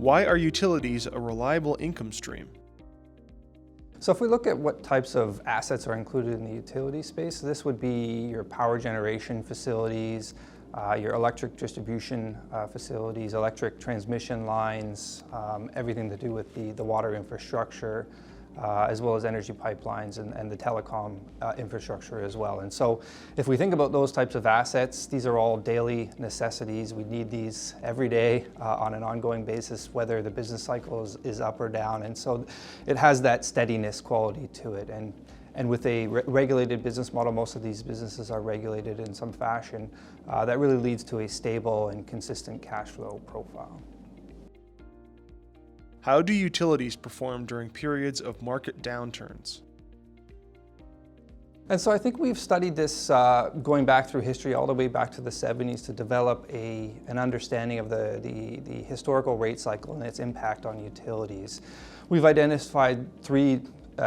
Why are utilities a reliable income stream? So if we look at what types of assets are included in the utility space, this would be your power generation facilities, your electric distribution facilities, electric transmission lines, everything to do with the water infrastructure, as well as energy pipelines and the telecom infrastructure as well. And so if we think about those types of assets, these are all daily necessities. We need these every day on an ongoing basis, whether the business cycle is up or down. And so it has that steadiness quality to it. And with a regulated business model, most of these businesses are regulated in some fashion. That really leads to a stable and consistent cash flow profile. How do utilities perform during periods of market downturns? And so I think we've studied this going back through history all the way back to the 70s to develop an understanding of the historical rate cycle and its impact on utilities. We've identified three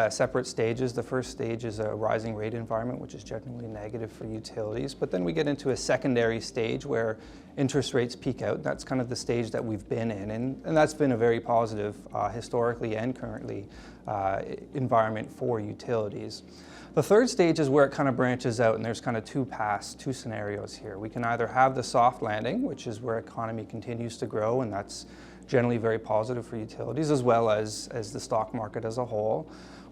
separate stages. The first stage is a rising rate environment, which is generally negative for utilities. But then we get into a secondary stage where interest rates peak out. That's kind of the stage that we've been in. And that's been a very positive, historically and currently, environment for utilities. The third stage is where it kind of branches out, and there's kind of two scenarios here. We can either have the soft landing, which is where economy continues to grow, and that's generally very positive for utilities, as well as the stock market as a whole.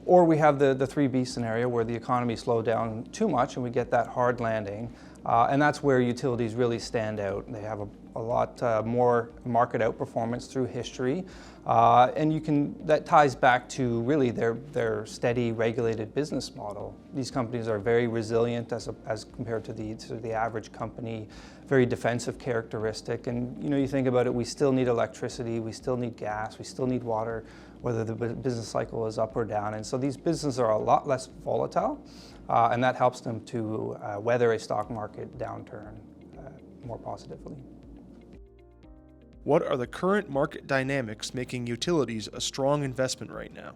Or we have the 3B scenario where the economy slowed down too much and we get that hard landing. And that's where utilities really stand out. They have a lot more market outperformance through history. And that ties back to really their steady regulated business model. These companies are very resilient as compared to the average company, very defensive characteristic. And you think about it, we still need electricity, we still need gas, we still need water, whether the business cycle is up or down. And so these businesses are a lot less volatile, and that helps them to weather a stock market downturn more positively. What are the current market dynamics making utilities a strong investment right now?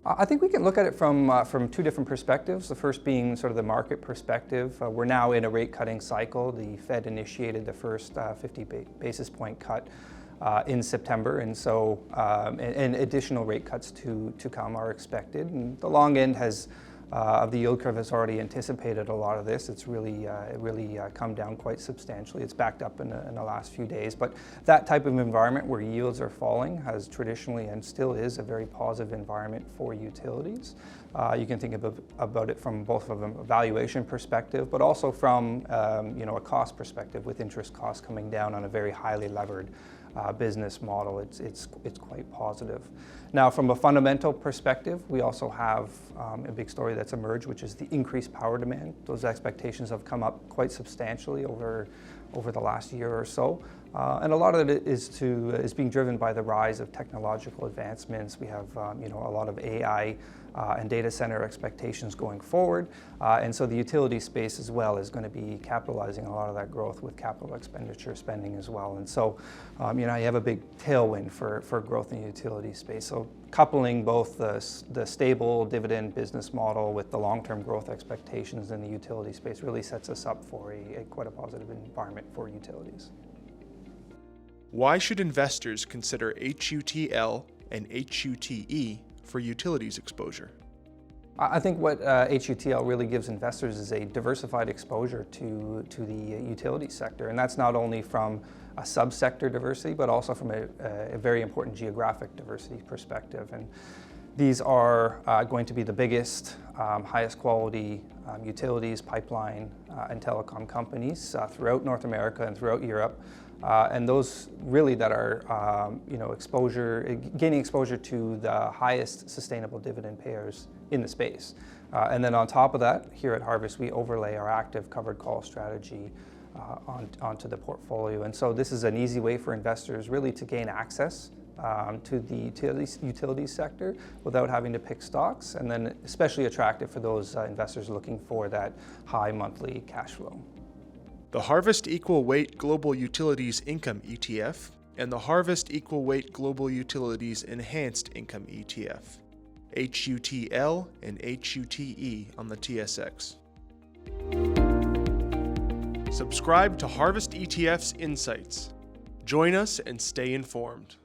I think we can look at it from two different perspectives. The first being sort of the market perspective. We're now in a rate cutting cycle. The Fed initiated the first 50 basis point cut in September, and so and additional rate cuts to come are expected. And the long end of the yield curve has already anticipated a lot of this. It's really come down quite substantially. It's backed up in the last few days. But that type of environment where yields are falling has traditionally and still is a very positive environment for utilities. You can think about it from both of a valuation perspective, but also from a cost perspective, with interest costs coming down on a very highly levered business model. It's quite positive. Now, from a fundamental perspective, we also have a big story that's emerged, which is the increased power demand. Those expectations have come up quite substantially over the last year or so. And a lot of it is being driven by the rise of technological advancements. We have a lot of AI and data center expectations going forward. And so the utility space as well is going to be capitalizing a lot of that growth with capital expenditure spending as well. And so you have a big tailwind for growth in the utility space. So coupling both the stable dividend business model with the long-term growth expectations in the utility space really sets us up for quite a positive environment for utilities. Why should investors consider HUTL and HUTE for utilities exposure? I think what HUTL really gives investors is a diversified exposure to the utility sector. And that's not only from a subsector diversity, but also from a very important geographic diversity perspective. And these are going to be the biggest, highest quality utilities, pipeline, and telecom companies throughout North America and throughout Europe. And those really that are gaining exposure to the highest sustainable dividend payers in the space. And then on top of that, here at Harvest, we overlay our active covered call strategy onto the portfolio. And so this is an easy way for investors really to gain access to the utilities sector without having to pick stocks, and then especially attractive for those investors looking for that high monthly cash flow. The Harvest Equal Weight Global Utilities Income ETF and the Harvest Equal Weight Global Utilities Enhanced Income ETF, HUTL and HUTE on the TSX. Subscribe to Harvest ETF's Insights. Join us and stay informed.